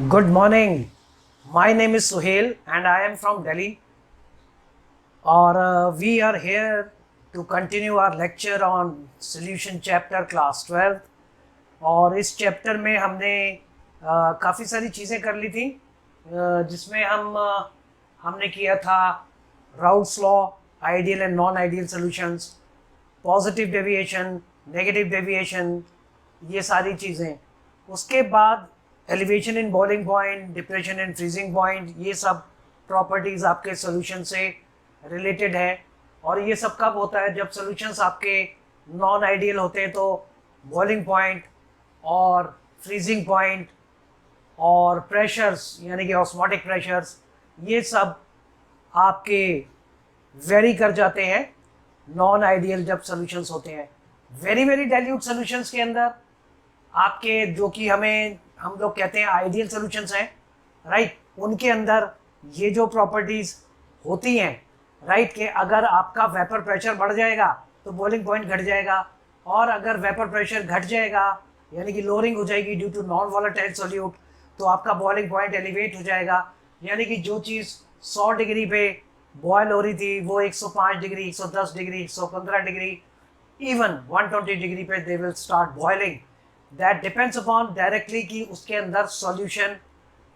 Good morning. My name is Suhail and I am from Delhi. और we are here to continue our lecture on solution chapter class 12. और इस chapter में हमने काफ़ी सारी चीज़ें कर ली थी जिसमें हमने किया था Raoult's law, ideal and non ideal solutions, positive deviation, negative deviation, ये सारी चीज़ें. उसके बाद elevation in boiling point, depression in freezing point, ये सब प्रॉपर्टीज़ आपके सॉल्यूशन से रिलेटेड है. और ये सब कब होता है? जब सॉल्यूशंस आपके नॉन आइडियल होते हैं. तो बॉइलिंग पॉइंट और फ्रीजिंग पॉइंट और प्रेशर्स यानी कि ऑस्मोटिक प्रेशर्स, ये सब आपके वेरी कर जाते हैं नॉन आइडियल जब सॉल्यूशंस होते हैं. वेरी वेरी डाइल्यूट सॉल्यूशंस के अंदर आपके, जो कि हम लोग कहते हैं आइडियल सॉल्यूशंस हैं, राइट, उनके अंदर ये जो प्रॉपर्टीज़ होती हैं, राइट, कि अगर आपका वेपर प्रेशर बढ़ जाएगा तो बॉइलिंग पॉइंट घट जाएगा, और अगर वेपर प्रेशर घट जाएगा यानी कि लोअरिंग हो जाएगी due to non volatile solute, तो आपका बॉइलिंग पॉइंट एलिवेट हो जाएगा. यानी कि जो चीज़ 100 डिग्री पे बॉयल हो रही थी वो 105 degree, 110 degree, 115 degree, even 120 degree पे they will start boiling. That depends upon directly कि उसके अंदर सॉल्यूशन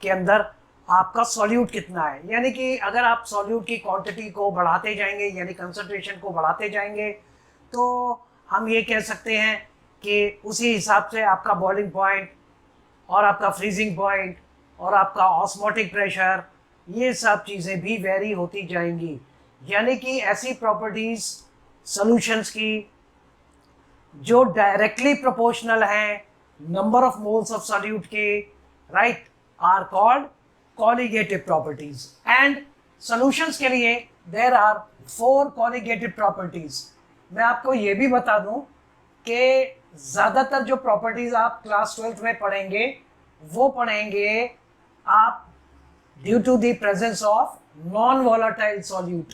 के अंदर आपका सॉल्यूट कितना है. यानी कि अगर आप सॉल्यूट की क्वांटिटी को बढ़ाते जाएंगे यानी कंसंट्रेशन को बढ़ाते जाएंगे, तो हम ये कह सकते हैं कि उसी हिसाब से आपका बॉइलिंग पॉइंट और आपका फ्रीजिंग पॉइंट और आपका ऑस्मोटिक प्रेशर, ये सब चीज़ें भी वेरी होती जाएंगी. यानी कि ऐसी प्रॉपर्टीज़ सॉल्यूशंस की जो डायरेक्टली प्रोपोर्शनल हैं number of moles of solute के, right, are called colligative properties. And solutions के लिए देयर आर 4 कॉलिगेटिव प्रॉपर्टीज. मैं आपको ये भी बता दूं कि ज़्यादातर जो प्रॉपर्टीज आप क्लास 12th में पढ़ेंगे वो पढ़ेंगे आप due to the presence of non volatile solute.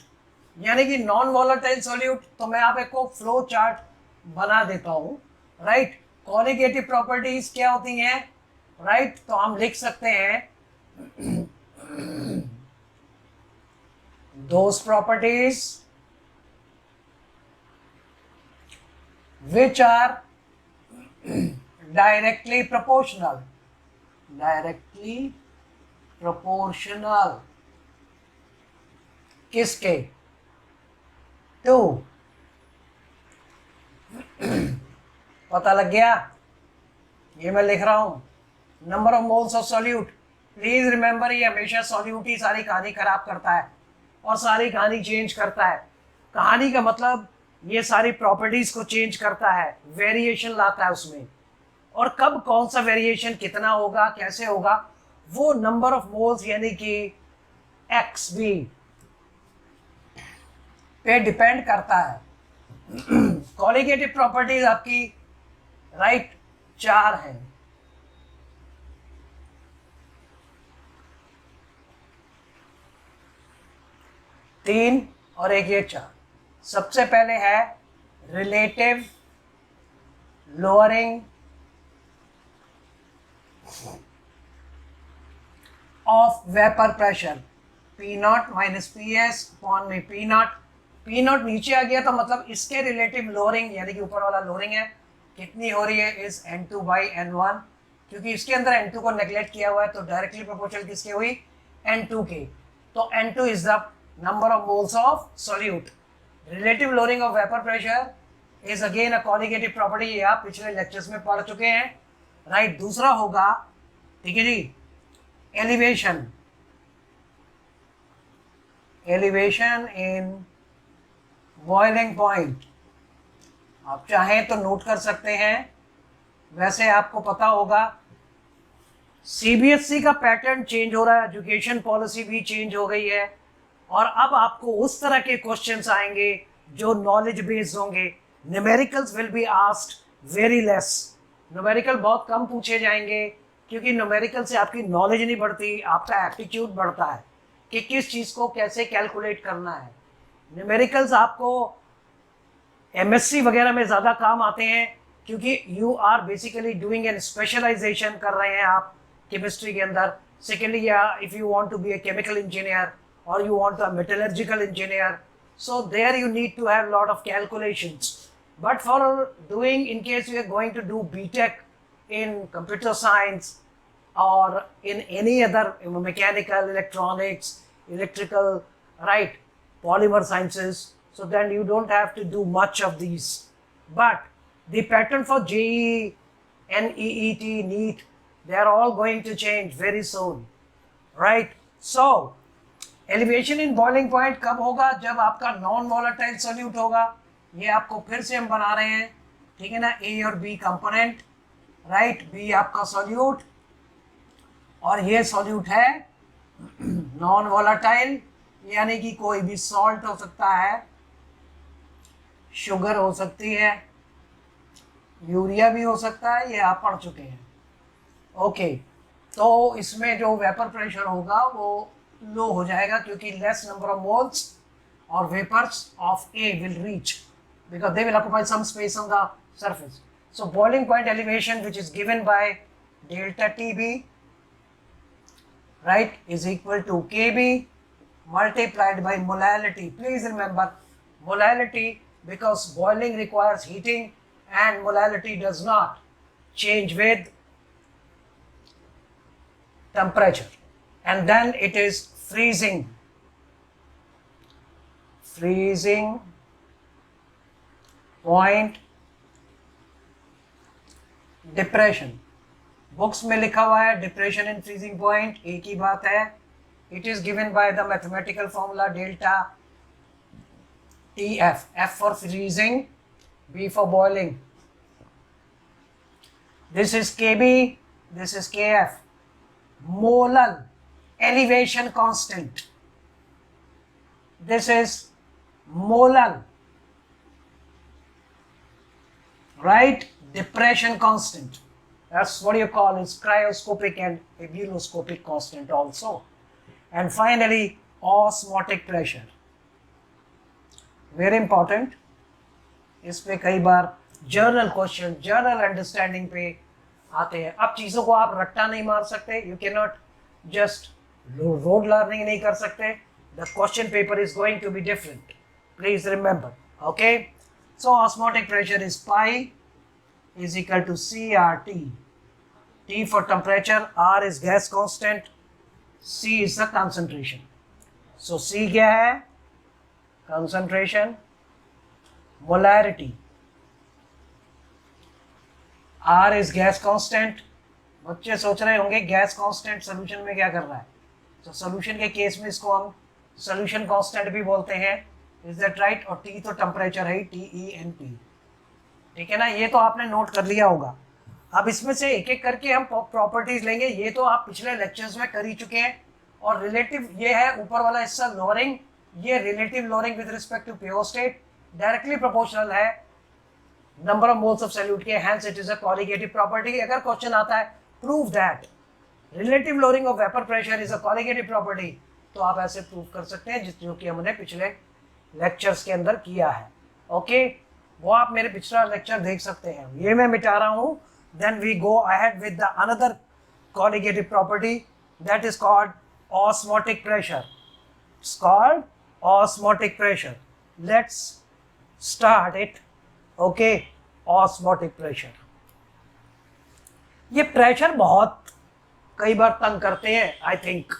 यानी कि नॉन वॉलेटाइल सॉल्यूट, तो मैं आप एक को फ्लो चार्ट बना देता हूं, राइट. कॉलिगेटिव प्रॉपर्टीज क्या होती हैं, राइट, तो हम लिख सकते हैं those properties which are directly proportional किसके? टू. पता लग गया? ये मैं लिख रहा हूं number of moles of solute. Please remember, ये हमेशा सॉल्यूट ही सारी कहानी खराब करता है और सारी कहानी चेंज करता है. कहानी का मतलब ये सारी प्रॉपर्टीज को चेंज करता है, वेरिएशन लाता है उसमें. और कब कौन सा वेरिएशन कितना होगा, कैसे होगा, वो नंबर ऑफ मोल्स यानी कि एक्स बी पे डिपेंड करता है. कॉलिगेटिव प्रॉपर्टीज आपकी, राइट, 4 हैं. तीन और एक ये 4. सबसे पहले है relative lowering of vapour pressure, P0 minus PS upon में P0. P0 नीचे आ गया तो मतलब इसके रिलेटिव लोअरिंग यानी कि ऊपर वाला लोअरिंग है, कितनी हो रही है, इज N2 बाई N1. क्योंकि इसके अंदर N2 को नेग्लेक्ट किया हुआ है तो डायरेक्टली प्रोपोर्शनल किसके हुई? N2 के. तो N2 is the number of moles of solute. Relative lowering of vapor pressure is again a colligative property. ये आप पिछले लेक्चर्स में पढ़ चुके हैं, राइट. दूसरा होगा, ठीक है जी, elevation. Elevation in boiling point. आप चाहें तो नोट कर सकते हैं. वैसे आपको पता होगा CBSE का पैटर्न चेंज हो रहा है, एजुकेशन पॉलिसी भी चेंज हो गई है, और अब आपको उस तरह के क्वेश्चंस आएंगे जो नॉलेज बेस्ड होंगे. Numericals will be asked very less. Numerical बहुत कम पूछे जाएंगे क्योंकि न्यूमेरिकल से आपकी नॉलेज नहीं बढ़ती, आपका एप्टीट्यूड बढ़ता है कि किस चीज़ को कैसे कैलकुलेट करना है. न्यूमेरिकल्स आपको MSc वगैरह में ज़्यादा काम आते हैं क्योंकि you are basically doing an specialisation कर रहे हैं आप केमिस्ट्री के अंदर. Secondly, if you want to be a chemical engineer or you want a metallurgical engineer, so there you need to have lot of calculations. But for doing, in case you are going to do BTech in computer science or in any other mechanical, electronics, electrical, right, polymer sciences, so then you don't have to do much of these. But the pattern for JEE, NEET, NEET, they are all going to change very soon, right? So elevation in boiling point कब होगा? जब आपका non volatile solute होगा. ये आपको फिर से हम बना रहे हैं, ठीक है ना, ए और बी कंपोनेंट, राइट. बी आपका सॉल्यूट और ये सॉल्यूट है नॉन वॉलेटाइल, यानी कि कोई भी सॉल्ट हो सकता है, शुगर हो सकती है, यूरिया भी हो सकता है, ये आप पढ़ चुके हैं. ओके, तो इसमें जो वेपर प्रेशर होगा वो लो हो जाएगा, क्योंकि लेस नंबर ऑफ मोल्स और vapours of a will reach, because they will occupy some space on the surface. So boiling point elevation, which is given by delta TB, right, is equal to KB multiplied by molality. Please remember molality, because boiling requires heating and molality does not change with temperature. And then it is freezing point depression. Books में लिखा हुआ है depression in freezing point, एक ही बात है. It is given by the mathematical formula delta TF, F for freezing, B for boiling. This is KB, this is KF. Molar elevation constant. This is molar, right, depression constant. That's what you call is cryoscopic and ebuloscopic constant also. And finally, osmotic pressure. Very important. इस पे कई बार journal question, journal understanding पे आते हैं. अब चीज़ों को आप रट्टा नहीं मार सकते. You can not just rote learning नहीं कर सकते. The question paper is going to be different. Please remember. Okay, so osmotic pressure is pi is equal to CRT. T for temperature, R is gas constant, C is the concentration. So C क्या है? Concentration. Molarity. R is gas constant. बच्चे सोच रहे होंगे gas constant solution में क्या कर रहा है. तो सोल्यूशन के केस में इसको हम सोल्यूशन कांस्टेंट भी बोलते हैं. Is that right? और T तो टेम्परेचर है, TEMP. ठीक है ना, ये तो आपने नोट कर लिया होगा. अब इसमें से एक एक करके हम प्रॉपर्टीज लेंगे. ये तो आप पिछले लेक्चर्स में कर ही चुके हैं. और रिलेटिव ये है ऊपर वाला हिस्सा लोअरिंग, ये relative lowering with respect to pure state directly proportional है number of moles of solute के. Hence it is a colligative property. अगर क्वेश्चन आता है prove that relative lowering of vapour pressure is a colligative property, तो आप ऐसे prove कर सकते हैं, जो कि हमने पिछले लेक्चर्स के अंदर किया है. ओके, वो आप मेरे पिछला लेक्चर देख सकते हैं. ये मैं मिटा रहा हूँ. Then we go ahead with the another colligative property that is called osmotic pressure. It's called osmotic pressure. Let's start it. Okay, osmotic pressure. ये प्रेशर बहुत कई बार तंग करते हैं I think.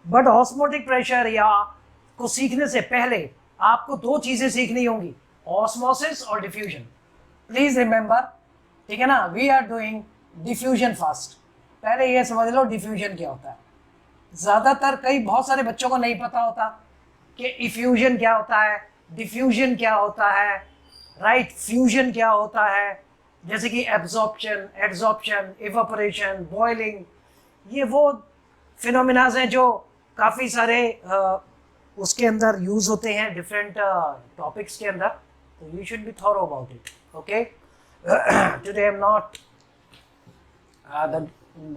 But osmotic pressure या को सीखने से पहले आपको दो चीजें सीखनी होंगी, ऑस्मोसिस और डिफ्यूजन. प्लीज रिमेंबर, ठीक है ना. We are doing diffusion first. पहले ये समझ लो डिफ्यूजन क्या होता है. ज़्यादातर बहुत सारे बच्चों को नहीं पता होता कि इफ्यूजन क्या होता है, डिफ्यूजन क्या होता है, राइट, फ्यूजन क्या होता है. जैसे कि एब्जॉर्प्शन, एड्सॉर्प्शन, इवापोरेशन, बॉइलिंग, ये वो फिनोमिनाज हैं जो काफ़ी सारे उसके अंदर यूज़ होते हैं डिफरेंट टॉपिक्स के अंदर. So you should be thorough about it. Okay. Today I'm not.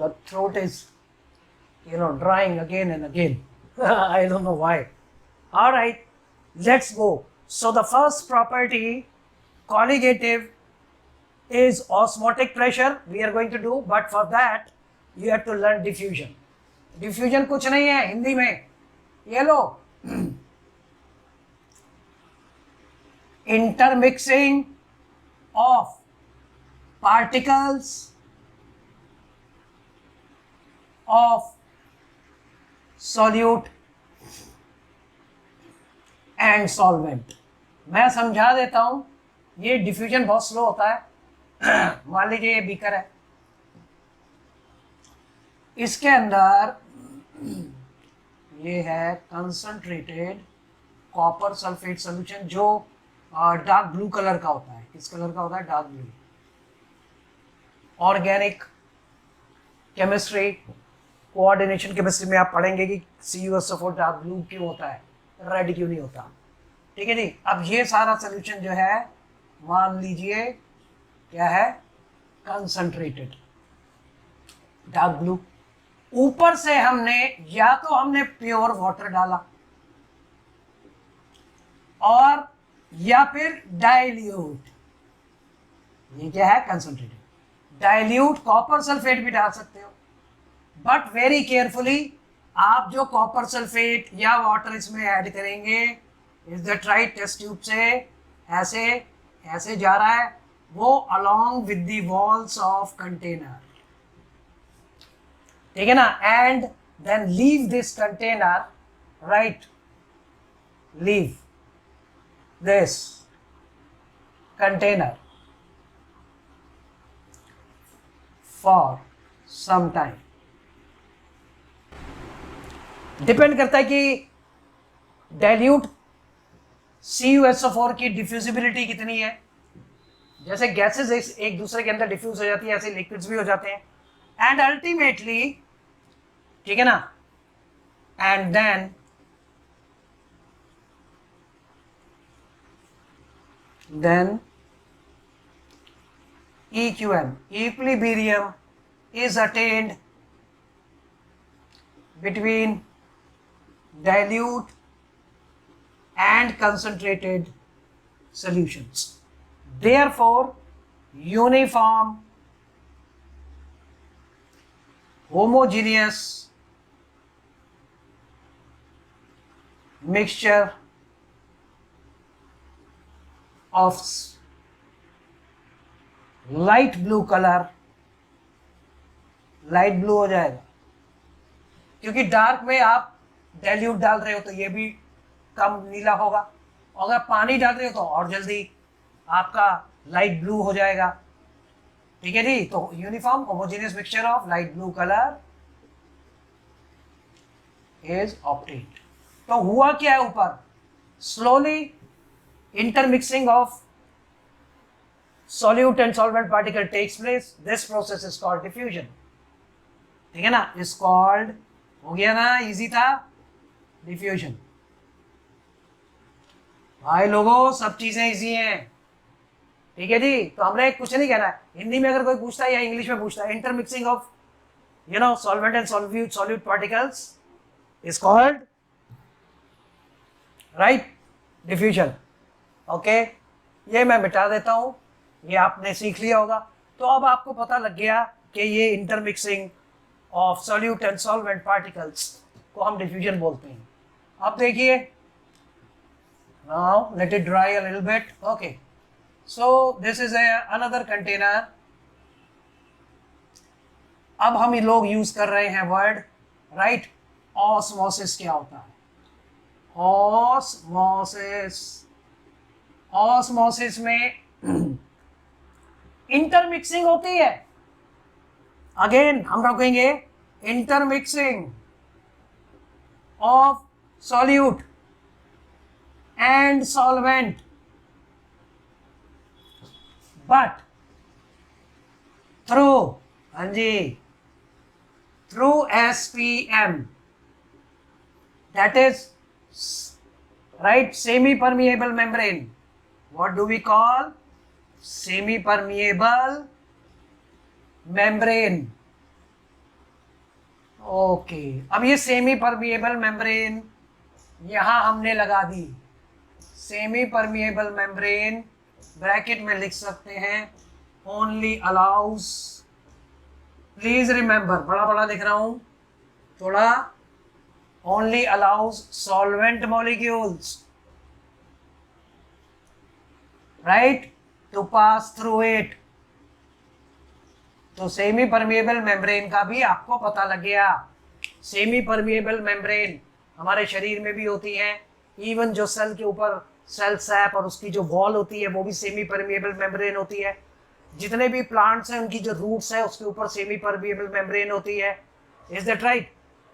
The throat is, drying again and again. I don't know why. All right, let's go. So the first property, colligative, is osmotic pressure. We are going to do, but for that you have to learn diffusion. Diffusion कुछ नहीं है हिंदी में, ये लो, intermixing of particles of solute and solvent. मैं समझा देता हूं, ये डिफ्यूजन बहुत स्लो होता है। मान लीजिए ये बीकर है, इसके अंदर ये है कंसंट्रेटेड कॉपर सल्फेट सॉल्यूशन जो डार्क ब्लू कलर का होता है। किस कलर का होता है? Dark blue. Organic chemistry, coordination chemistry में आप पढ़ेंगे कि CuSO4 डार्क ब्लू क्यों होता है, रेड क्यों नहीं होता। ठीक है जी। अब ये सारा सोल्यूशन जो है मान लीजिए क्या है, कंसंट्रेटेड डार्क ब्लू। ऊपर से हमने या तो हमने प्योर वाटर डाला और या फिर डाइल्यूट, ये क्या है, कंसंट्रेटेड। डाइल्यूट कॉपर सल्फेट भी डाल सकते हो, बट वेरी केयरफुली, आप जो कॉपर सल्फेट या वाटर इसमें ऐड करेंगे, is that right, test tube से ऐसे ऐसे जा रहा है, वो along with the walls of container, ठीक है ना, and then leave this container, right, leave this container for some time. Depend करता है कि डाइल्यूट CuSO4 की डिफ्यूजिबिलिटी कितनी है। जैसे गैसेस एक दूसरे के अंदर डिफ्यूज हो जाती है, ऐसे लिक्विड्स भी हो जाते हैं। एंड अल्टीमेटली, ठीक है ना, and then EQM, equilibrium is attained between dilute and concentrated solutions. Therefore, uniform, homogeneous mixture of light blue colour, light blue हो जाएगा, क्योंकि डार्क में आप डाइल्यूट डाल रहे हो तो ये भी कम नीला होगा, अगर पानी डाल रहे हो तो और जल्दी आपका लाइट ब्लू हो जाएगा। ठीक है जी। तो uniform homogeneous mixture of light blue colour is obtained. तो हुआ क्या है ऊपर, slowly intermixing of solute and solvent particle takes place. This process is called diffusion. ठीक है ना, is called, हो गया ना, इजी था, डिफ्यूजन। भाई लोगों, सब चीजें इजी हैं, ठीक है जी। तो हमने कुछ नहीं कहना है, हिंदी में अगर कोई पूछता है या इंग्लिश में पूछता है, intermixing of solvent and solute particles is called, right, diffusion. Okay, ये मैं मिटा देता हूं, ये आपने सीख लिया होगा। तो अब आपको पता लग गया कि ये intermixing of solute and solvent particles को हम डिफ्यूजन बोलते हैं। अब देखिए, now let it dry a little bit. Okay, so this is another container. अब हम ये लोग यूज कर रहे हैं वर्ड, राइट, ऑस्मोसिस। क्या होता है ऑस्मोसिस? ऑस्मोसिस में इंटरमिक्सिंग होती है। अगेन हम रखेंगे intermixing of solute and solvent, but through, हाँ जी, through SPM, that is right, semi permeable membrane. What do we call? Semi permeable membrane. Okay, अब ये सेमी परमिएबल मेम्ब्रेन यहां हमने लगा दी। सेमी परमिएबल मेम्ब्रेन ब्रैकेट में लिख सकते हैं, ओनली अलाउज प्लीज रिमेंबर, बड़ा बड़ा लिख रहा हूं थोड़ा, only allows solvent molecules right to pass through it. तो सेमी परमिएबल मेम्ब्रेन का भी आपको पता लग गया। सेमी परमिएबल मेम्ब्रेन हमारे शरीर में भी होती है, इवन जो सेल के ऊपर सेल सैप और उसकी जो वॉल होती है वो भी सेमी परमिएबल मेम्ब्रेन होती है। जितने भी प्लांट्स हैं उनकी जो रूट्स है उसके ऊपर सेमी परमिएबल मेम्ब्रेन होती है। Is that right?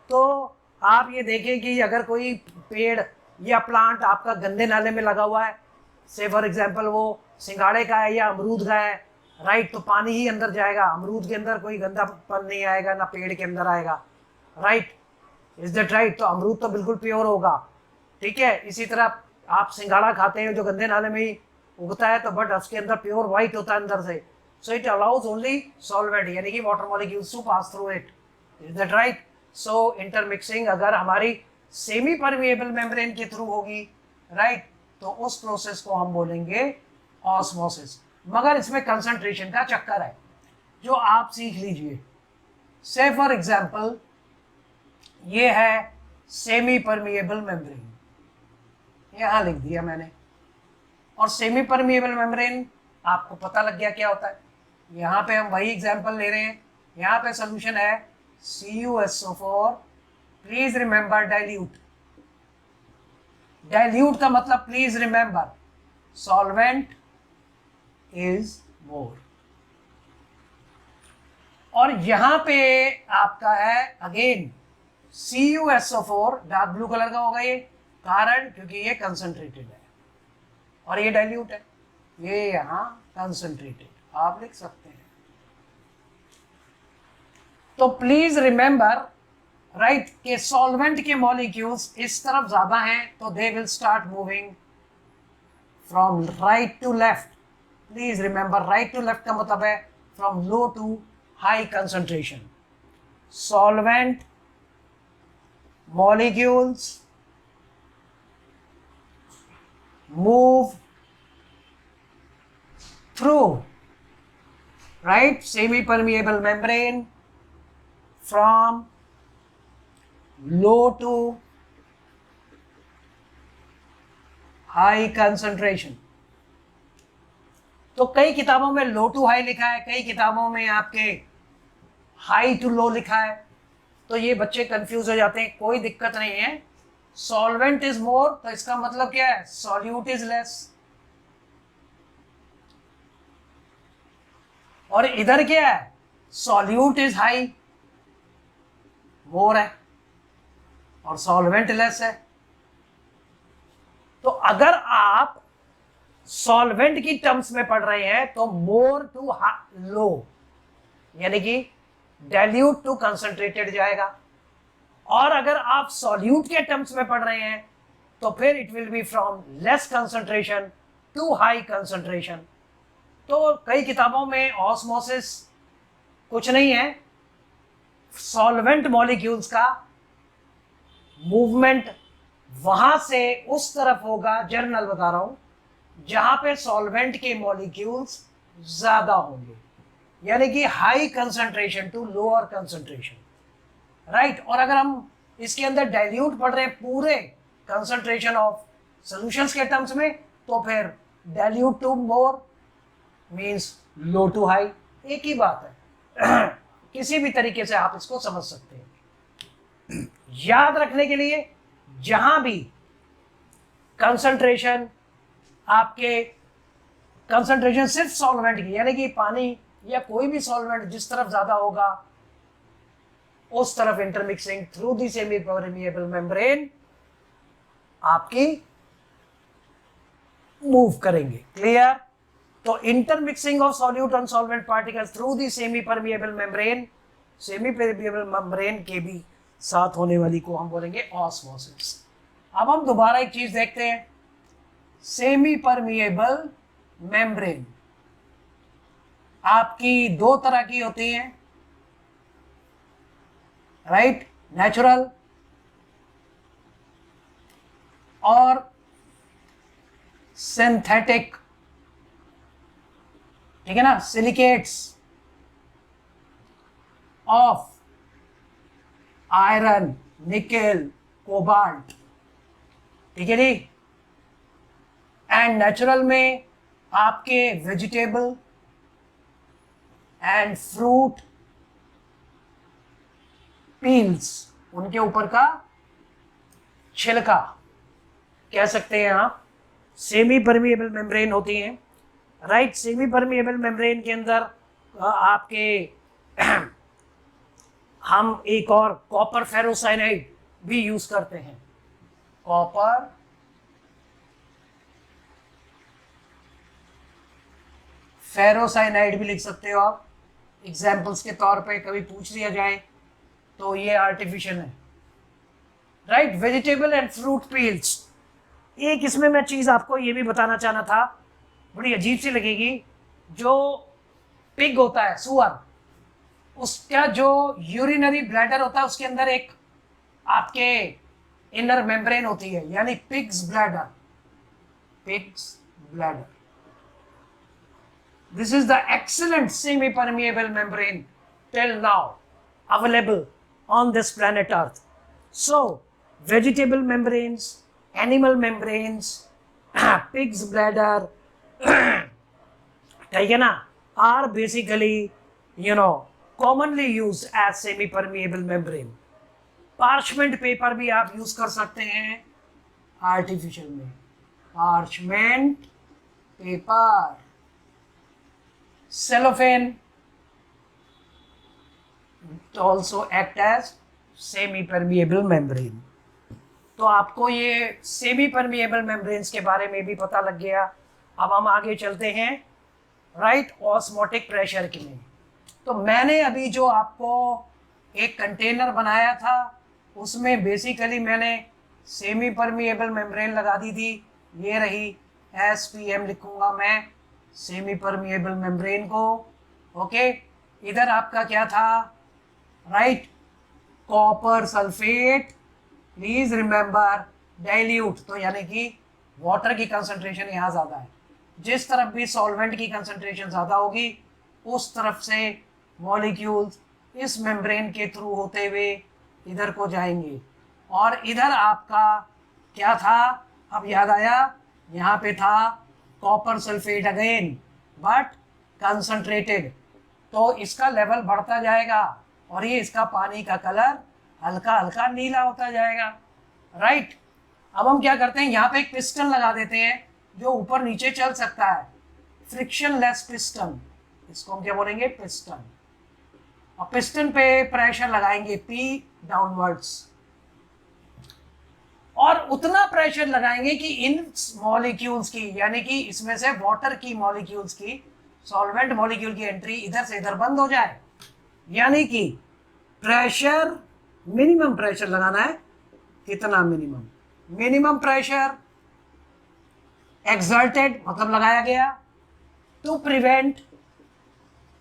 तो आप ये देखें कि अगर कोई पेड़ या प्लांट आपका गंदे नाले में लगा हुआ है, से फॉर एग्जाम्पल वो सिंगाड़े का है या अमरूद का है, राइट, तो पानी ही अंदर जाएगा, अमरूद के अंदर कोई गंदापन नहीं आएगा, ना पेड़ के अंदर आएगा, राइट। Is that right? तो अमरूद तो बिल्कुल प्योर होगा, ठीक है। इसी तरह आप सिंगाड़ा खाते हैं जो गंदे नाले में ही उगता है, तो बट उसके अंदर प्योर वाइट होता है अंदर से। So it allows only solvent यानी कि water molecules to pass through it. Is that right? So intermixing अगर हमारी सेमी परमिएबल मेम्ब्रेन के थ्रू होगी, राइट, तो उस प्रोसेस को हम बोलेंगे ऑस्मोसिस। मगर इसमें कंसंट्रेशन का चक्कर है जो आप सीख लीजिए। से फॉर एग्जाम्पल ये है सेमी परमिएबल मेम्ब्रेन, यहां लिख दिया मैंने, और सेमी परमिएबल मेम्ब्रेन आपको पता लग गया क्या होता है। यहाँ पे हम वही एग्जाम्पल ले रहे हैं, यहाँ पे सोल्यूशन है CuSO4। Please remember dilute, dilute का मतलब please remember solvent is more. और यहां पे आपका है again CuSO4 dark blue colour का होगा ये, कारण क्योंकि ये कंसंट्रेटेड है और ये डाइल्यूट है, ये यहां कंसंट्रेटेड आप लिख सकते हैं। तो प्लीज रिमेंबर राइट के सॉल्वेंट के मॉलिक्यूल्स इस तरफ ज्यादा हैं तो they will start moving from right to left. Please remember right to left का मतलब है from low to high concentration. Solvent molecules move through right semi permeable membrane from low to high concentration। तो कई किताबों में लो to high लिखा है, कई किताबों में आपके हाई टू लो लिखा है, तो ये बच्चे कंफ्यूज हो जाते हैं। कोई दिक्कत नहीं है, सॉल्वेंट इज मोर तो इसका मतलब क्या है, सॉल्यूट इज लेस। और इधर क्या है, सॉल्यूट इज हाई, मोर है, और सॉल्वेंट लेस है। तो अगर आप सॉल्वेंट की टर्म्स में पढ़ रहे हैं तो मोर टू लो यानी कि डाइल्यूट टू कंसंट्रेटेड जाएगा, और अगर आप सॉल्यूट के टर्म्स में पढ़ रहे हैं तो फिर it will be from less concentration to high concentration. तो कई किताबों में ऑस्मोसिस कुछ नहीं है, सॉल्वेंट मॉलिक्यूल्स का मूवमेंट वहां से उस तरफ होगा, जर्नल बता रहा हूं, जहां पे सॉल्वेंट के मॉलिक्यूल्स ज्यादा होंगे, यानी कि high concentration to lower concentration, right. और अगर हम इसके अंदर डाइल्यूट पढ़ रहे हैं पूरे कंसंट्रेशन ऑफ सॉल्यूशंस के टर्म्स में, तो फिर dilute to more means low to high, एक ही बात है। किसी भी तरीके से आप इसको समझ सकते हैं। याद रखने के लिए जहां भी कंसंट्रेशन आपके कंसंट्रेशन सिर्फ सॉल्वेंट की यानी कि पानी या कोई भी सॉल्वेंट जिस तरफ ज्यादा होगा उस तरफ intermixing through the semi permeable membrane आपकी मूव करेंगे। क्लियर? तो intermixing of solute and solvent particles through the semi permeable membrane, semi permeable membrane के भी साथ होने वाली को हम बोलेंगे ऑस्मोसिस। अब हम दोबारा एक चीज देखते हैं, सेमी परमिएबल मेम्ब्रेन आपकी दो तरह की होती हैं, राइट, नेचुरल और सिंथेटिक, ठीक है ना, silicates. Of iron, nickel, cobalt, ठीक है जी। एंड नेचुरल में आपके वेजिटेबल एंड फ्रूट पील्स, उनके ऊपर का छिलका कह सकते हैं आप, सेमी परमिएबल मेम्ब्रेन होती हैं, राइट। सेमी परमिएबल मेम्ब्रेन के अंदर आपके हम एक और कॉपर फेरोसाइनाइड भी यूज करते हैं, कॉपर फेरोसाइनाइड भी लिख सकते हो आप, एग्जाम्पल्स के तौर पे कभी पूछ लिया जाए तो ये आर्टिफिशियल है, right. Vegetable and fruit peels. एक इसमें मैं चीज़ आपको ये भी बताना चाहना था, बड़ी अजीब सी लगेगी, जो पिग होता है, सुअर, उसका जो यूरिनरी ब्लैडर होता है उसके अंदर एक आपके इनर मेम्ब्रेन होती है, यानी pigs bladder, pigs bladder. This is the excellent semi-permeable membrane till now available on this planet Earth. So, vegetable membranes, animal membranes, pig's bladder, ठीक है ना, are basically, commonly used as semi-permeable membrane. Parchment paper भी आप use कर सकते हैं artificial में, parchment paper, cellophane to also act as semi permeable membrane। तो आपको ये सेमी परमिएबल मेम्ब्रेन्स के बारे में भी पता लग गया। अब हम आगे चलते हैं, राइट, ऑस्मोटिक प्रेशर के लिए। तो मैंने अभी जो आपको एक कंटेनर बनाया था उसमें बेसिकली मैंने सेमी परमिएबल मेम्ब्रेन लगा दी थी, ये रही, SPM लिखूंगा मैं सेमी परमिएबल मेम्ब्रेन को, ओके। इधर आपका क्या था, right, copper sulphate, please remember dilute, तो यानी कि वाटर की कंसंट्रेशन यहाँ ज़्यादा है, जिस तरफ भी सॉल्वेंट की कंसंट्रेशन ज़्यादा होगी उस तरफ से मॉलिक्यूल्स इस मेम्ब्रेन के थ्रू होते हुए इधर को जाएंगे। और इधर आपका क्या था, अब याद आया, यहाँ पे था copper sulphate again but concentrated, तो इसका लेवल बढ़ता जाएगा और ये इसका पानी का कलर हल्का हल्का नीला होता जाएगा, राइट। अब हम क्या करते हैं, यहाँ पे एक पिस्टन लगा देते हैं जो ऊपर नीचे चल सकता है, फ्रिक्शन लेस पिस्टन, इसको हम क्या बोलेंगे, पिस्टन। और पिस्टन पे प्रेशर लगाएंगे P डाउनवर्ड्स, और उतना प्रेशर लगाएंगे कि इन मॉलिक्यूल्स की, यानी कि इसमें से वाटर की मॉलिक्यूल्स की, सॉल्वेंट मॉलिक्यूल की एंट्री इधर से इधर बंद हो जाए। यानी कि प्रेशर, मिनिमम प्रेशर लगाना है, कितना मिनिमम, मिनिमम प्रेशर एक्सर्टेड मतलब लगाया गया, टू प्रिवेंट,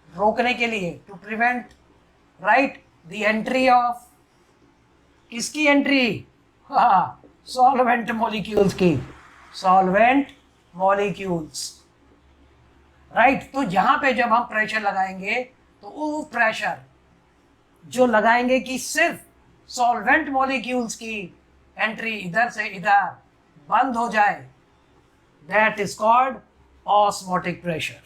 रोकने के लिए, to prevent, right, the entry of, किसकी एंट्री, हाँ, सॉल्वेंट मॉलिक्यूल्स की, सॉल्वेंट मॉलिक्यूल्स, राइट। तो यहाँ पे जब हम प्रेशर लगाएंगे तो वो प्रेशर जो लगाएंगे कि सिर्फ सॉल्वेंट मॉलिक्यूल्स की एंट्री इधर से इधर बंद हो जाए, that is called osmotic pressure,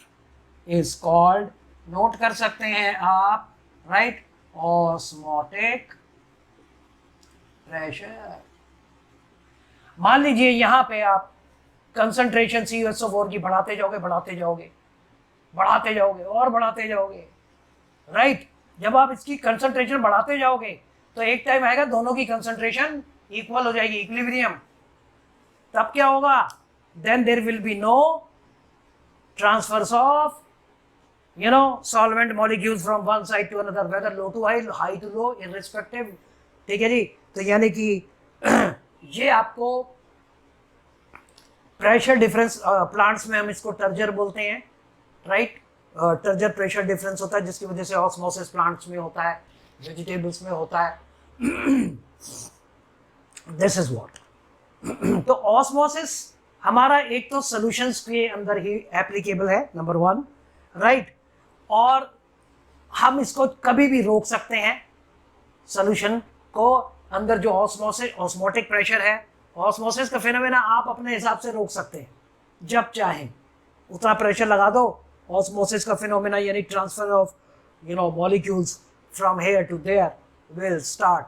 is called, note कर सकते हैं आप, राइट, ऑस्मोटिक प्रेशर। मान लीजिए यहाँ पे आप कंसंट्रेशन CuSO4 की बढ़ाते जाओगे, बढ़ाते जाओगे, बढ़ाते जाओगे और बढ़ाते जाओगे, राइट। जब आप इसकी कंसंट्रेशन बढ़ाते जाओगे तो एक टाइम आएगा दोनों की कंसंट्रेशन इक्वल हो जाएगी, इक्विलिब्रियम। तब क्या होगा, then there will be no transfers of solvent molecules from one side to another, whether low to high, high to low, irrespective, ठीक है जी। तो यानी कि ये आपको प्रेशर डिफरेंस, प्लांट्स में हम इसको टर्जर बोलते हैं, राइट, टर्जर प्रेशर डिफरेंस होता है जिसकी वजह से ऑस्मोसिस प्लांट्स में होता है, वेजिटेबल्स में होता है, दिस इज व्हाट। तो ऑस्मोसिस हमारा एक तो सॉल्यूशंस के अंदर ही एप्लीकेबल है, नंबर 1, राइट। और हम इसको कभी भी रोक सकते हैं सॉल्यूशन को, अंदर जो ऑस्मोटिक प्रेशर है, ऑस्मोसिस का फिनोमेना आप अपने हिसाब से रोक सकते हैं, जब चाहें उतना प्रेशर लगा दो, ऑस्मोसिस का फिनोमेना यानी transfer of molecules from here to there will start,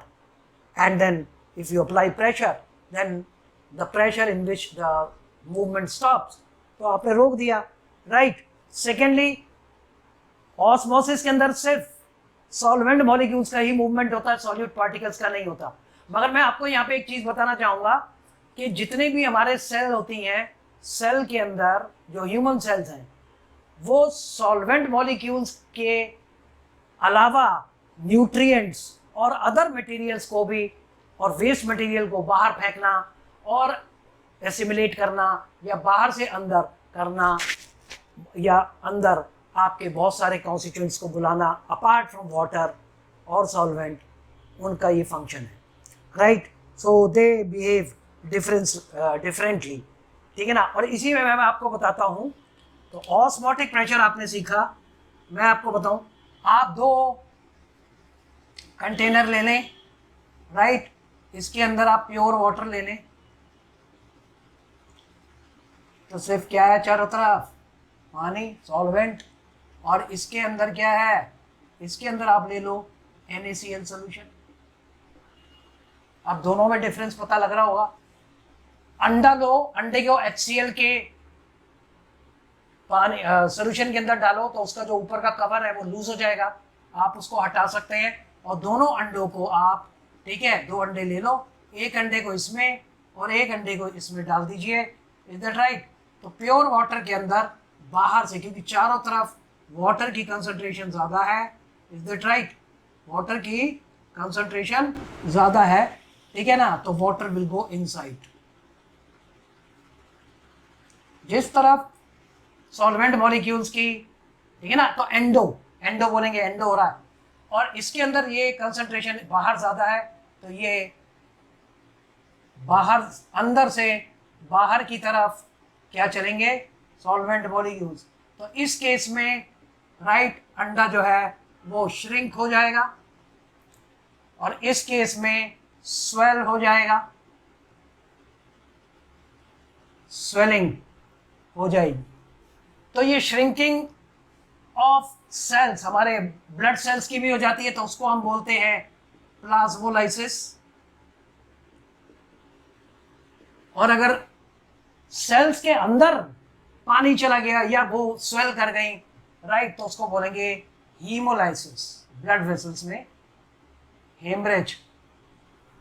and then if you apply pressure then the pressure in which the movement stops, तो आपने रोक दिया, राइट। सेकेंडली, ऑस्मोसिस के अंदर सिर्फ सॉल्वेंट मॉलिक्यूल्स का ही मूवमेंट होता है, सॉल्यूट पार्टिकल्स का नहीं होता। मगर मैं आपको यहाँ पे एक चीज बताना चाहूंगा कि जितने भी हमारे सेल होती हैं, सेल के अंदर जो ह्यूमन सेल्स हैं, वो सॉल्वेंट मॉलिक्यूल्स के अलावा न्यूट्रिएंट्स और अदर मटेरियल्स को भी और वेस्ट मटेरियल को बाहर फेंकना और एसिमिलेट करना या बाहर से अंदर करना या अंदर आपके बहुत सारे कॉन्स्टिट्यूएंट्स को बुलाना अपार्ट फ्रॉम वाटर और सॉल्वेंट, उनका ये फंक्शन है, right. So they behave differently, ठीक है ना। और इसी में मैं आपको बताता हूँ, तो ऑस्मोटिक प्रेशर आपने सीखा, मैं आपको बताऊं, आप 2 कंटेनर ले लें, राइट, इसके अंदर आप प्योर वाटर ले लें, तो सिर्फ क्या है चारों तरफ पानी, सॉल्वेंट, और इसके अंदर क्या है, इसके अंदर आप ले लो NaCl सोल्यूशन। अब दोनों में डिफरेंस पता लग रहा होगा। अंडा लो, अंडे को HCl के पानी सोल्यूशन के अंदर डालो तो उसका जो ऊपर का कवर है वो लूज हो जाएगा, आप उसको हटा सकते हैं, और दोनों अंडों को आप, ठीक है, 2 अंडे ले लो, एक अंडे को इसमें और एक अंडे को इसमें डाल दीजिए, इज दैट राइट। तो प्योर वाटर के अंदर बाहर से, क्योंकि चारों तरफ वाटर की कंसंट्रेशन ज़्यादा है, इज दैट राइट, वाटर की कंसंट्रेशन ज़्यादा है, ठीक है ना, तो वाटर विल गो इनसाइड। जिस तरफ सॉल्वेंट मॉलिक्यूल्स की, ठीक है ना, तो एंडो बोलेंगे, एंडो हो रहा है, और इसके अंदर ये कंसंट्रेशन बाहर ज़्यादा है, तो ये बाहर, अंदर से बाहर की तरफ क्या चलेंगे, सॉल्वेंट मॉलिक्यूल्स। तो इस केस में राइट, अंडा जो है वो श्रिंक हो जाएगा, और इस केस में स्वेल हो जाएगा, स्वेलिंग हो जाएगी। तो ये श्रिंकिंग ऑफ सेल्स हमारे ब्लड सेल्स की भी हो जाती है, तो उसको हम बोलते हैं प्लाज्मोलाइसिस। और अगर सेल्स के अंदर पानी चला गया या वो स्वेल कर गई, राइट, तो उसको बोलेंगे हीमोलाइसिस। ब्लड वेसल्स में हेमरेज,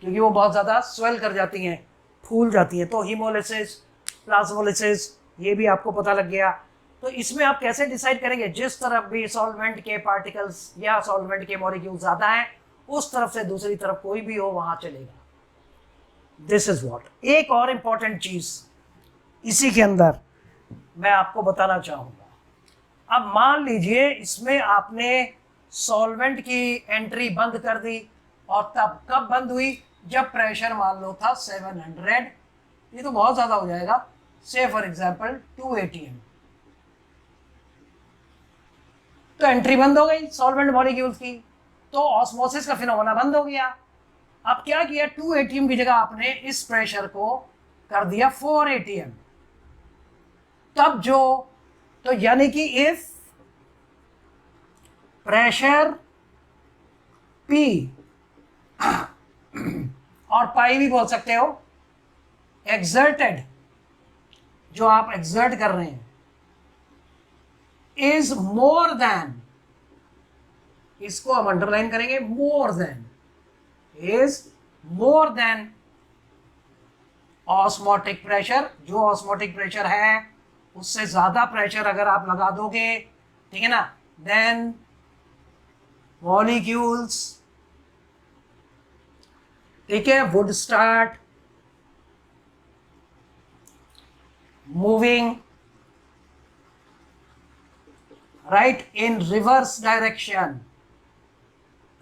क्योंकि वो बहुत ज़्यादा स्वेल कर जाती हैं, फूल जाती हैं, तो हीमोलाइसिस, प्लाज्मोलाइसिस, ये भी आपको पता लग गया। तो इसमें आप कैसे डिसाइड करेंगे, जिस तरफ भी सॉल्वेंट के पार्टिकल्स या सॉल्वेंट के मॉलिक्यूल ज़्यादा हैं, उस तरफ से दूसरी तरफ कोई भी हो वहाँ चलेगा। This is what. एक और इम्पॉर्टेंट चीज़ इसी के अंदर मैं आपको बताना चाहूँगा। अब मान लीजिए इसमें आपने सॉल्वेंट की एंट्री बंद कर दी, और तब कब बंद हुई, जब प्रेशर मान लो था 700, ये तो बहुत ज़्यादा हो जाएगा, से फॉर एग्जाम्पल 2 atm, तो एंट्री बंद हो गई सॉल्वेंट मॉलिक्यूल्स की, तो ऑस्मोसिस का फिनोमेना बंद हो गया। अब क्या किया, 2 atm की जगह आपने इस प्रेशर को कर दिया 4 atm। तब जो, तो यानी कि इफ प्रेशर P और पाई भी बोल सकते हो, एक्सर्टेड, जो आप एक्सर्ट कर रहे हैं, इज मोर देन, इसको हम अंडरलाइन करेंगे, more than, is more than osmotic pressure. जो ऑस्मोटिक प्रेशर है उससे ज्यादा प्रेशर अगर आप लगा दोगे, ठीक है ना, देन मॉलिक्यूल्स, ठीक है, would start moving right in reverse direction,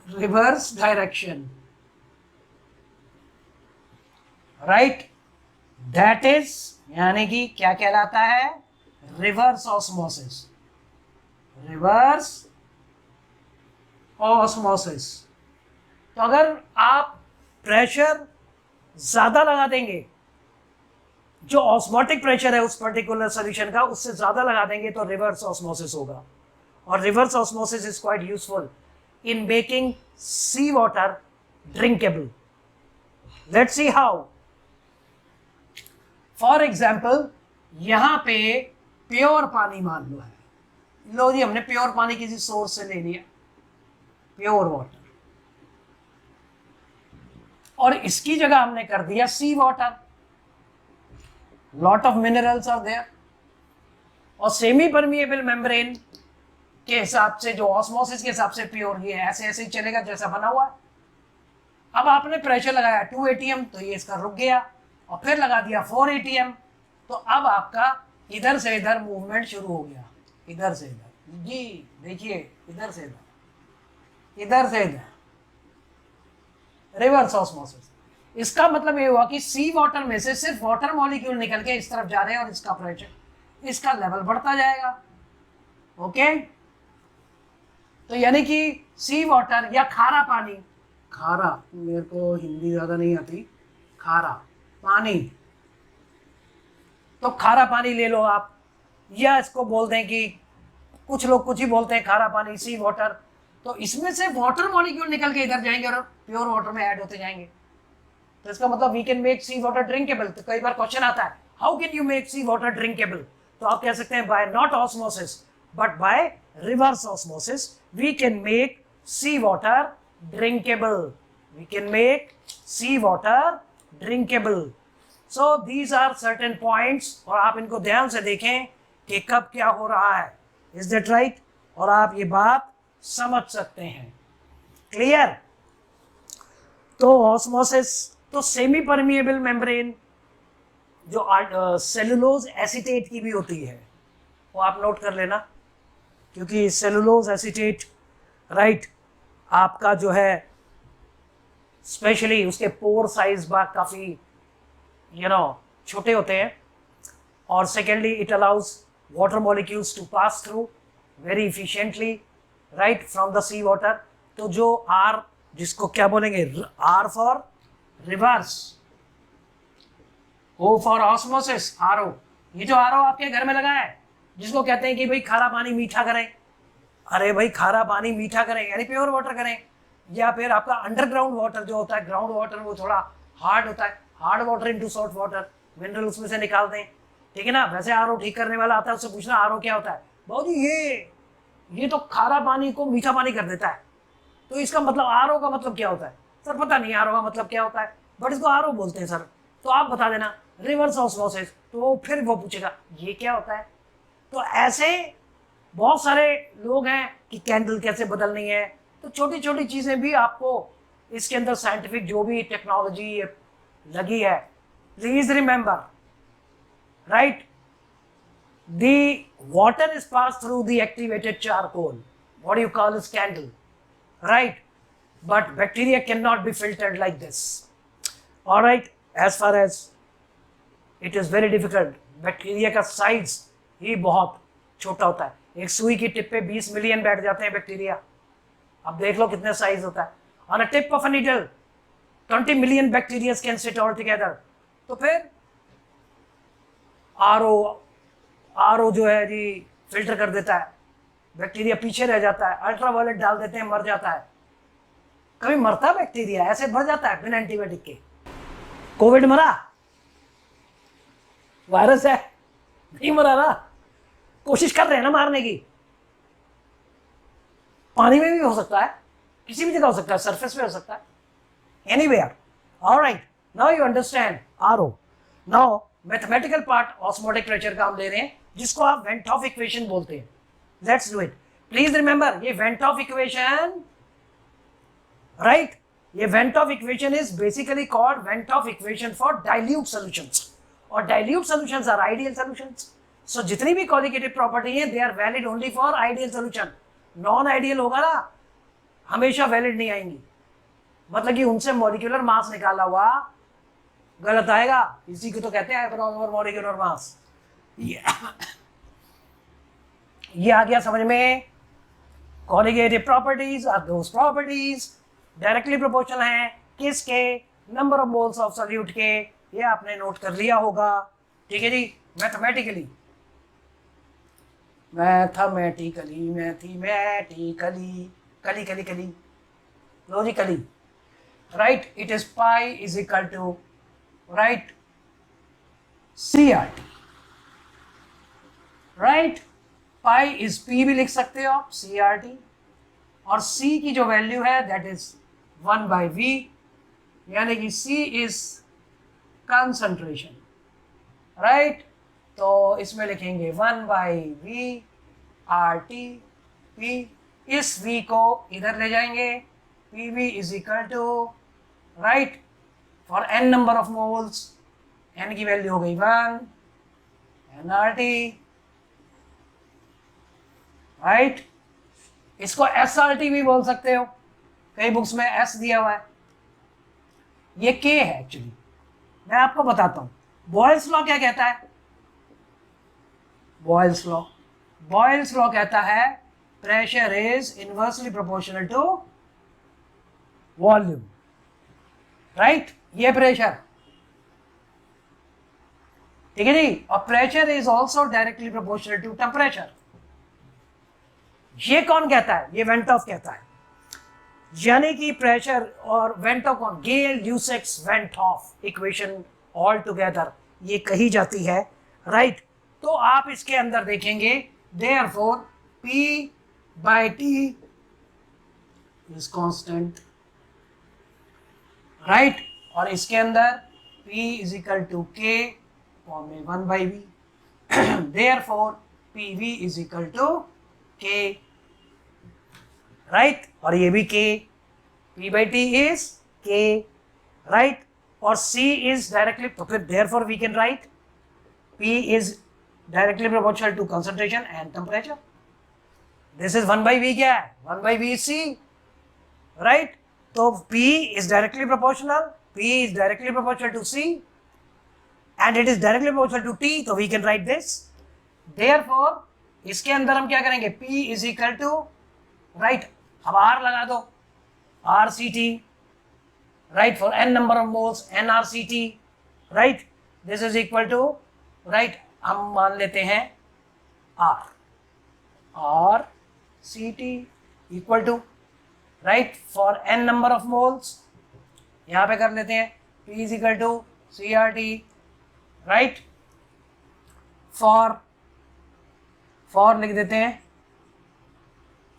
reverse direction, right, that is, यानी कि क्या कहलाता है, रिवर्स ऑस्मोसिस। Reverse osmosis. तो अगर आप प्रेशर ज़्यादा लगा देंगे, जो ऑस्मोटिक प्रेशर है उस पर्टिकुलर सॉल्यूशन का उससे ज़्यादा लगा देंगे, तो रिवर्स ऑस्मोसिस होगा। और reverse osmosis is quite useful in making sea water drinkable. Let's see how. For example, यहां पे प्योर पानी मान लो है, लो जी हमने प्योर पानी किसी सोर्स से ले लिया, प्योर वाटर, और इसकी जगह हमने कर दिया sea water. Lot of minerals are there, और सेमी परमिएबल मेम्ब्रेन के हिसाब से, जो ऑस्मोसिस के हिसाब से प्योर, ये ऐसे ऐसे ही चलेगा जैसा बना हुआ है। अब आपने प्रेशर लगाया 2 atm, तो ये इसका रुक गया, और फिर लगा दिया 4 atm, तो अब आपका इधर से इधर मूवमेंट शुरू हो गया, इधर से इधर जी, देखिए इधर से इधर, इधर से इधर, रिवर्स ऑस्मोसिस। इसका मतलब ये हुआ कि सी वाटर में से सिर्फ वाटर मॉलिक्यूल निकल के इस तरफ जा रहे हैं, और इसका प्रेशर, इसका लेवल बढ़ता जाएगा। ओके, तो यानी कि सी वाटर या खारा पानी, खारा, मेरे को हिंदी ज़्यादा नहीं आती, खारा पानी, तो खारा पानी ले लो आप, या इसको बोल दें कि कुछ लोग कुछ ही बोलते हैं खारा पानी, सी वाटर। तो इसमें से वाटर मॉलिक्यूल निकल के इधर जाएंगे और प्योर वाटर में ऐड होते जाएंगे। तो इसका मतलब we can make sea water drinkable. तो कई बार क्वेश्चन आता है, how can you make sea water drinkable? तो आप कह सकते हैं by not osmosis but by reverse osmosis we can make sea water drinkable. We can make sea water drinkable. So these are certain points, और आप इनको ध्यान से देखें कि कब क्या हो रहा है। Is that right? और आप ये बात समझ सकते हैं। क्लियर? तो ऑस्मोसिस, तो सेमी परमिएबल मेम्ब्रेन जो सेलुलोज एसीटेट की भी होती है, वो आप नोट कर लेना, क्योंकि सेलुलोज एसीटेट राइट आपका जो है स्पेशली उसके पोर साइज बाग काफ़ी छोटे होते हैं, और secondly it allows water molecules to pass through very efficiently right from the sea water. तो जो आर, जिसको क्या बोलेंगे, R for reverse, O for osmosis, R O. ये जो आर ओ आपके घर में लगा है, जिसको कहते हैं कि भाई खारा पानी मीठा करें, अरे भाई खारा पानी मीठा करें यानी प्योर वाटर करें, या फिर आपका अंडरग्राउंड वाटर जो होता है, ग्राउंड वाटर वो थोड़ा हार्ड होता है, hard water into soft water, mineral उसमें से निकाल दें, ठीक है ना। वैसे आर ओ ठीक करने वाला आता है, उससे पूछना आर ओ क्या होता है, बहुत ये तो खारा पानी को मीठा पानी कर देता है, तो इसका मतलब आर ओ का मतलब क्या होता है? सर पता नहीं आर ओ का मतलब क्या होता है, बट इसको आर ओ बोलते हैं सर, तो आप बता देना रिवर्स ऑस्मोसिस। तो फिर वो पूछेगा ये क्या होता है। तो ऐसे बहुत सारे लोग हैं कि कैंडल कैसे बदलनी है, तो छोटी छोटी चीज़ें भी आपको इसके अंदर साइंटिफिक जो भी टेक्नोलॉजी लगी है, please remember right, the water is pass through the activated charcoal, what you call is candle right, but bacteria can not be filtered like this. Alright, as far as it is very difficult, bacteria का size ही बहुत छोटा होता है, एक सुई की tip पे 20 मिलियन बैठ जाते हैं बैक्टीरिया। अब देख लो कितने साइज होता है। On a tip of a needle 20 million bacteria can sit all together. तो फिर आरओ जो है जी फिल्टर कर देता है, बैक्टीरिया पीछे रह जाता है, अल्ट्रावायलेट डाल देते हैं, मर जाता है। कभी मरता बैक्टीरिया? ऐसे मर जाता है बिना एंटीबायोटिक के। कोविड मरा, वायरस है, नहीं मरा ना, कोशिश कर रहे हैं ना मारने की। पानी में भी हो सकता है, किसी भी जगह हो सकता है, सरफेस पे हो सकता है, anywhere. Alright, now you understand RO. Now mathematical part osmotic pressure का हम ले रहे हैं, जिसको आप वेंट ऑफ इक्वेशन बोलते हैं। Let's do it. Please remember, ये वेंट ऑफ इक्वेशन राइट, ये van't Hoff equation is basically called van't Hoff equation for dilute solutions, और dilute solutions are ideal solutions. So जितनी भी क्वालिटेटिव प्रॉपर्टी है they are valid only for ideal solution. Non ideal होगा ना, हमेशा valid नहीं आएंगी, मतलब कि उनसे मॉलिक्यूलर मास निकाला हुआ गलत आएगा। इसी को तो कहते हैं एब्नॉर्मल मॉलिक्यूलर मास। ये आ गया समझ में? Colligative properties are those properties directly proportional हैं किसके, number of moles of solute के। ये आपने नोट कर लिया होगा, ठीक है जी। मैथमेटिकली कली कली कली logically, right, it is pi is equal to, right, CRT, right. Pi is p भी लिख सकते हो आप, CRT, और C की जो वैल्यू है दैट इज 1/V, यानी कि C इज कंसंट्रेशन, राइट। तो इसमें लिखेंगे 1/V RT P, इस V को इधर ले जाएंगे, PV is equal to, right, for n number of moles, n की वैल्यू हो गई 1 nRT, राइट। इसको SRT भी बोल सकते हो, कई बुक्स में S दिया हुआ है, ये K है एक्चुअली। मैं आपको बताता हूं बॉयल्स लॉ क्या कहता है। बॉयल्स लॉ कहता है pressure is inversely proportional to volume, right. ये प्रेशर, ठीक है जी। और pressure is also directly proportional to temperature. ये कौन कहता है? ये वेंटॉफ कहता है। यानी कि प्रेशर और वेंटॉफ कौन? गेल ल्यूसेक्स वेंटॉफ इक्वेशन ऑल टुगेदर ये कही जाती है, राइट। तो आप इसके अंदर देखेंगे therefore P/T is constant, right. और इसके अंदर P is equal to K form में 1/V, therefore PV is equal to K, right. और ये भी K, P/T is K, right. और C इज डायरेक्टली, तो फिर therefore we can write P is directly proportional to concentration and temperature. This is 1/V, क्या है? 1/V C, right. तो P is directly proportional, P is directly proportional to C and it is directly proportional to T, तो we can write this. Therefore, इसके अंदर हम क्या करेंगे? P is equal to, right, अब R लगा दो, RCT, right, for n number of moles, nRCT, right, this is equal to, right, हम मान लेते हैं RCT equal to, right, for n number of moles, यहाँ पे कर लेते हैं P is equal to CRT, right. For लिख देते हैं,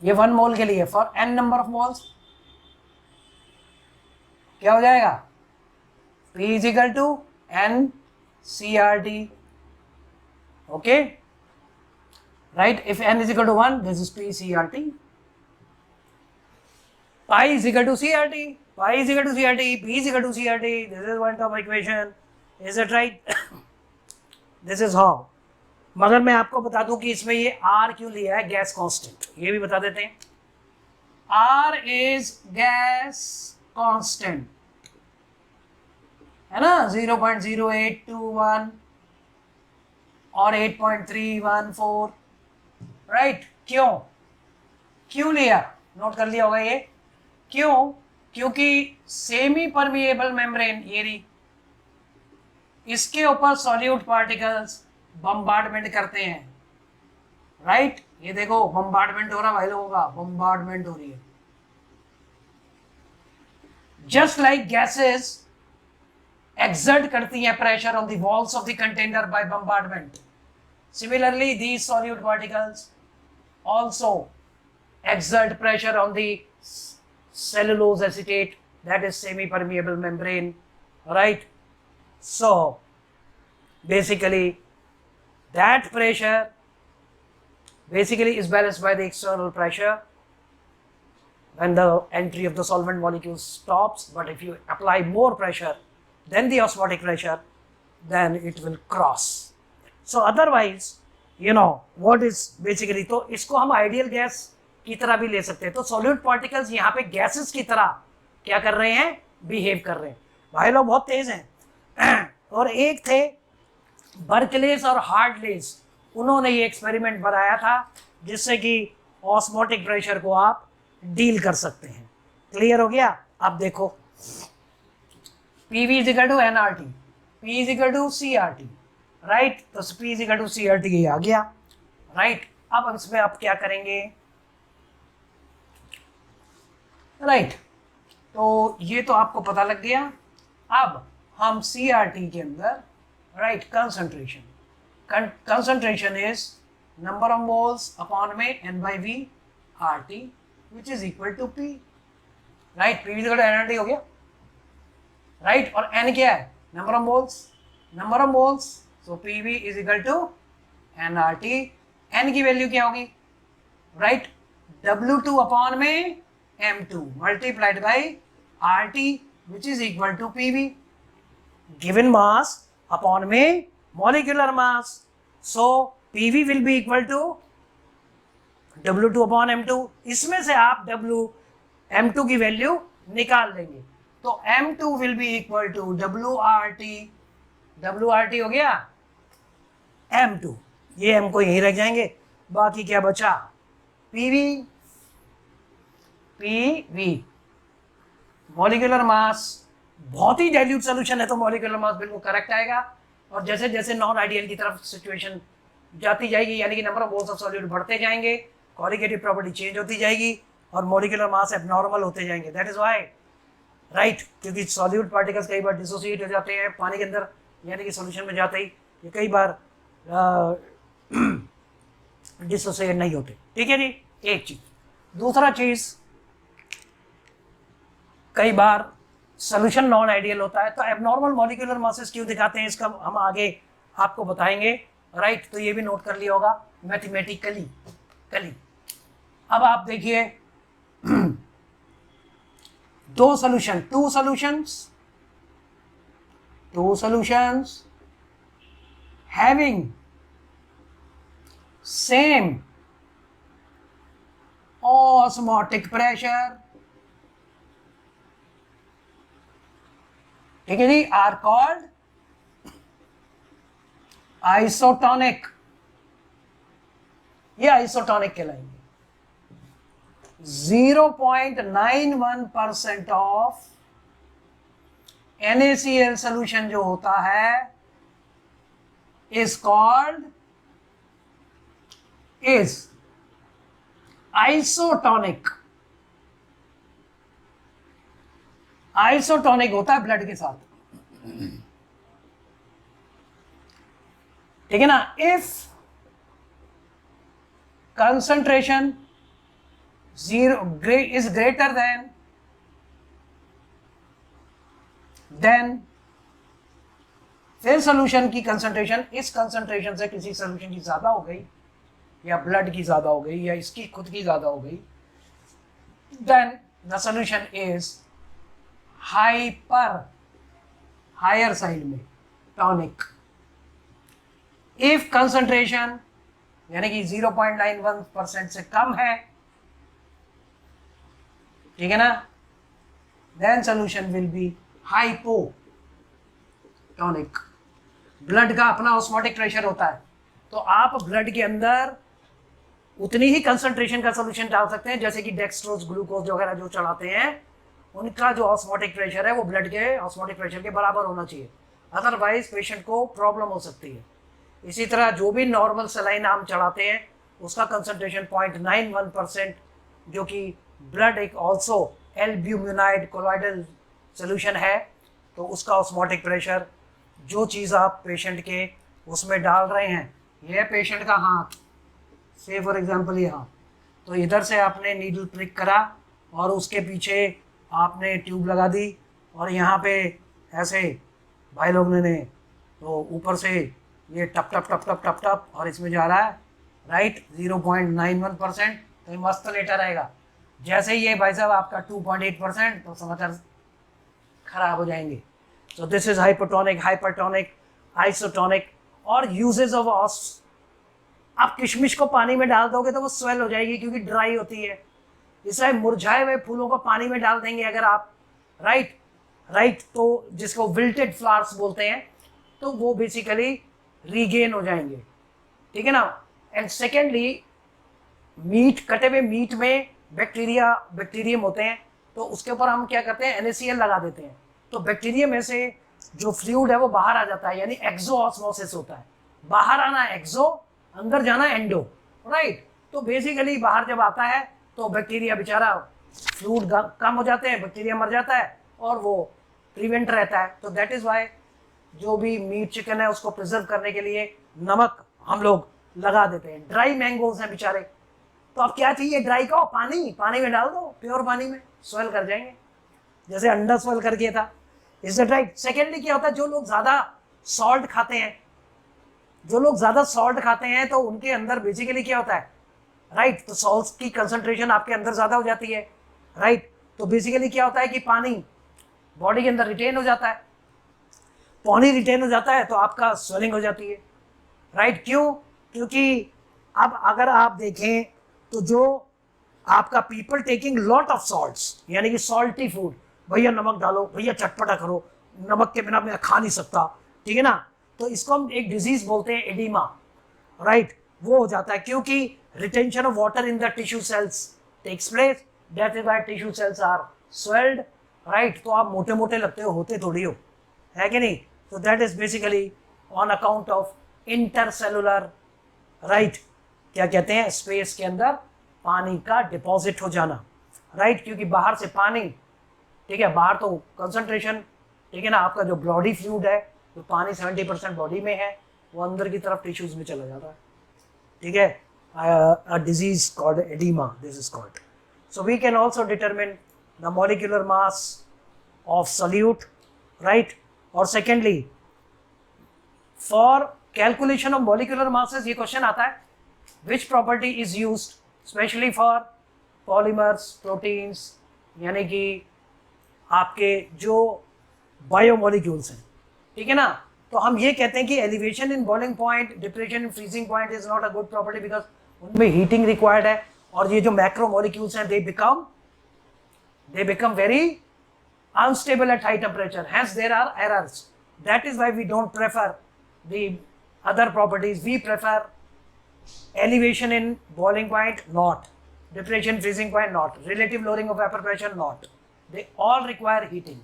ये 1 मोल के लिए, for n number of moles क्या हो जाएगा? P is equal to N CRT, okay, right. If n is equal to 1, this is P CRT. Pi is equal to CRT, Pi is equal to CRT, P is equal to CRT. This is one top equation. Is it right? This is how. मगर मैं आपको बता दूं कि इसमें ये R क्यों लिया है, गैस कांस्टेंट, ये भी बता देते हैं। R is गैस कांस्टेंट, है ना, 0.0821 और 8.314, राइट। क्यों लिया? नोट कर लिया होगा ये। क्यों? क्योंकि सेमी परमिएबल मेम्ब्रेन, ये रही, इसके ऊपर सॉल्यूट पार्टिकल्स बम्बार्डमेंट करते हैं, राइट। ये देखो बम्बार्डमेंट हो रहा भाई लोगों का, बम्बार्डमेंट हो रही है। जस्ट लाइक गैसेस एक्सर्ट करती हैं pressure on the walls of the container by bombardment, similarly these solute particles also exert pressure on the cellulose acetate, that is semi permeable membrane, right. So basically that pressure basically is balanced by the external pressure when the entry of the solvent molecule stops, but if you apply more pressure than the osmotic pressure, then it will cross. So otherwise, you know what is basically, तो इसको हम ideal gas की तरह भी ले सकते हैं। तो सॉल्यूट पार्टिकल्स यहाँ पे गैसेस की तरह क्या कर रहे हैं? बिहेव कर रहे हैं। भाई लोग बहुत तेज हैं। और एक थे बर्कलेस और हार्टलेस, उन्होंने ये एक्सपेरिमेंट बनाया था जिससे कि ऑस्मोटिक प्रेशर को आप डील कर सकते हैं। क्लियर हो गया? अब देखो PV is equal to NRT, P is equal to CRT, right? तो P is equal to CRT ये आ गया, राइट? अब इसमें आप क्या करेंगे, राइट? तो ये तो आपको पता लग गया। अब हम CRT के अंदर, right, concentration is number of moles upon में N by V RT which is equal to P, right? P is equal to NRT हो गया, right? और N क्या है? number of moles, so PV is equal to NRT। N की value क्या होगी, right? W2 upon में M2 multiplied by RT which is equal to PV, given mass upon में molecular mass, so PV will be equal to W2 upon M2। इसमें से आप M2 की value निकाल लेंगे, तो M2 will be equal to WRT हो गया M2, ये M को यहीं रख जाएंगे, बाकी क्या बचा, PV मॉलिक्यूलर मास। बहुत ही डाइल्यूट सोल्यूशन है तो मॉलिक्यूलर मास बिल्कुल करेक्ट आएगा, और जैसे जैसे नॉन आइडियल की तरफ सिचुएशन जाती जाएगी, यानी कि number of moles of solute बढ़ते जाएंगे, कोलिगेटिव प्रॉपर्टी चेंज होती जाएगी और मॉलिक्यूलर मास एबनॉर्मल होते जाएंगे। दैट इज व्हाई, राइट, क्योंकि सॉल्यूट पार्टिकल्स कई बार डिसोसिएट हो जाते हैं पानी के अंदर, यानी कि सॉल्यूशन में जाते ही ये कई बार डिसोसिएट नहीं होते। ठीक है जी, एक चीज। दूसरा चीज, कई बार सोल्यूशन नॉन आइडियल होता है, तो एबनॉर्मल मॉलिक्यूलर मासेस क्यों दिखाते हैं इसका हम आगे आपको बताएंगे, राइट? तो ये भी नोट कर लिया होगा मैथमेटिकली। अब आप देखिए two solutions having same osmotic pressure, ठीक है जी, आर कॉल्ड आइसोटोनिक। ये आइसोटोनिक कहलाएंगे। 0.91% ऑफ NaCl सोल्यूशन जो होता है इज कॉल्ड आइसोटोनिक। आइसोटोनिक होता है ब्लड के साथ, ठीक है ना? If concentration is greater than फिर सोल्यूशन की कंसंट्रेशन इस कंसंट्रेशन से किसी सोल्यूशन की ज्यादा हो गई, या ब्लड की ज्यादा हो गई, या इसकी खुद की ज्यादा हो गई, then the solution is higher side में टॉनिक। इफ कंसंट्रेशन यानी कि 0.91% से कम है, ठीक है ना, then solution will be hypotonic. Blood का अपना ऑस्मोटिक प्रेशर होता है, तो आप ब्लड के अंदर उतनी ही कंसंट्रेशन का सोल्यूशन डाल सकते हैं जैसे कि डेक्सट्रोज, ग्लूकोज वगैरह जो चढ़ाते हैं, उनका जो ऑस्मोटिक प्रेशर है वो ब्लड के ऑस्मोटिक प्रेशर के बराबर होना चाहिए, अदरवाइज पेशेंट को प्रॉब्लम हो सकती है। इसी तरह जो भी नॉर्मल सलाइन हम चढ़ाते हैं उसका कंसंट्रेशन 0.91%, जो कि ब्लड एक ऑल्सो एल्ब्यूमिनाइड कोलॉइडल सोल्यूशन है, तो उसका ऑस्मोटिक प्रेशर, जो चीज़ आप पेशेंट के उसमें डाल रहे हैं, यह पेशेंट का हाथ, से फॉर एग्जांपल ये हाथ, तो इधर से आपने नीडल प्रिक करा और उसके पीछे आपने ट्यूब लगा दी, और यहाँ पे ऐसे भाई लोग ने तो ऊपर से ये टप टप टप टप टप टप और इसमें जा रहा है, राइट, 0.91%, तो ये मस्त लेटा रहेगा। जैसे ही ये भाई साहब आपका 2.8%, तो समाचार खराब हो जाएंगे। तो this is hypotonic, hypertonic, isotonic. और यूजेस ऑफ ऑस, आप किशमिश को पानी में डाल दोगे तो वो स्वेल हो जाएगी क्योंकि ड्राई होती है, इसलिए मुरझाए हुए फूलों को पानी में डाल देंगे अगर आप, राइट, तो जिसको विल्टेड फ्लावर्स बोलते हैं, तो वो बेसिकली रीगेन हो जाएंगे, ठीक है ना। एंड सेकेंडली, मीट, कटे हुए मीट में बैक्टीरियम होते हैं, तो उसके ऊपर हम क्या करते हैं, NaCl लगा देते हैं, तो बैक्टीरिया में से जो फ्लूइड है वो बाहर आ जाता है, यानी एक्सोऑस्मोसिस होता है। बाहर आना एक्सो, अंदर जाना एंडो, राइट। तो बेसिकली बाहर जब आता है तो बैक्टीरिया बेचारा, फ्लूइड कम हो जाते हैं, बैक्टीरिया मर जाता है और वो प्रिवेंट रहता है। तो दैट इज वाई जो भी मीट चिकन है उसको प्रिजर्व करने के लिए नमक हम लोग लगा देते हैं। ड्राई मैंगोज हैं बेचारे, तो अब क्या चाहिए ड्राई का, पानी में डाल दो, प्योर पानी में स्वेल कर जाएंगे, जैसे अंडा स्वेल कर गया था। Is that right? सेकेंडली क्या होता है, जो लोग ज्यादा सॉल्ट खाते हैं, तो उनके अंदर बेसिकली क्या होता है, राइट, तो सॉल्ट की कंसंट्रेशन आपके अंदर ज्यादा हो जाती है, राइट। तो बेसिकली क्या होता है कि पानी बॉडी के अंदर रिटेन हो जाता है, पानी रिटेन हो जाता है तो आपका स्वेलिंग हो जाती है, राइट। क्यों? क्योंकि अब अगर आप देखें तो जो आपका people taking lot of salts, यानी कि सॉल्टी फूड, भैया नमक डालो, भैया चटपटा करो, नमक के बिना मैं खा नहीं सकता, ठीक है ना। तो इसको हम एक डिजीज बोलते हैं एडिमा, राइट। वो हो जाता है क्योंकि retention of water in the tissue cells takes place, that is why tissue cells are swelled, right. तो आप मोटे मोटे लगते हो, होते थोड़ी हो, है कि नहीं। तो that is basically on account of intercellular, right, क्या कहते हैं, स्पेस के अंदर पानी का डिपॉजिट हो जाना, राइट। क्योंकि बाहर से पानी, ठीक है, बाहर तो कंसंट्रेशन, ठीक है ना, आपका जो बॉडी फ्लूइड है, तो पानी 70% बॉडी में है, वो अंदर की तरफ टिश्यूज में चला जाता है, ठीक है। A disease called edema, this is called. So we can also determine the molecular mass of solute, right. और secondly for calculation of molecular masses ये क्वेश्चन आता है, which property is used specially for polymers, proteins, यानी कि आपके जो biomolecules हैं, ठीक है ना। तो हम ये कहते हैं कि elevation in boiling point, depression in freezing point is not a good property, because उनमें हीटिंग रिक्वायर्ड है, और ये जो मैक्रोमोलिक्यूल्स हैं they become very unstable at high temperature, hence there are errors. That is why we don't prefer the other properties. We prefer elevation in boiling point, not depression, freezing point, not relative lowering of vapor pressure, not. They all require heating.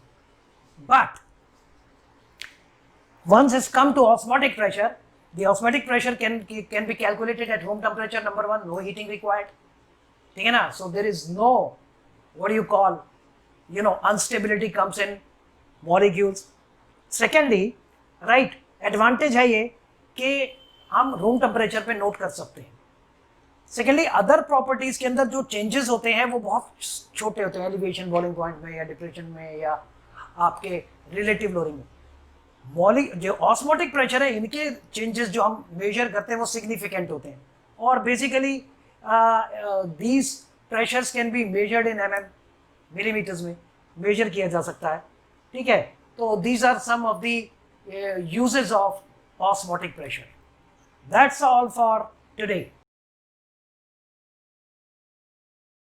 But once it's come to osmotic pressure, the osmotic pressure can be calculated at room temperature. Number one, no heating required, ठीक है ना. So there is no, what do you call, instability comes in molecules. Secondly, right, advantage है ये कि हम room temperature पे note कर सकते हैं. सेकेंडली अदर प्रॉपर्टीज के अंदर जो चेंजेस होते हैं वो बहुत छोटे होते हैं, एलिवेशन बॉइलिंग पॉइंट में या डिप्रेशन में या आपके रिलेटिव लोअरिंग में. जो ऑस्मोटिक प्रेशर है इनके चेंजेस जो हम मेजर करते हैं वो सिग्निफिकेंट होते हैं, और basically these pressures can be measured in mm, millimetres में मेजर किया जा सकता है, ठीक है. तो these are some of the uses of osmotic pressure. That's all for today.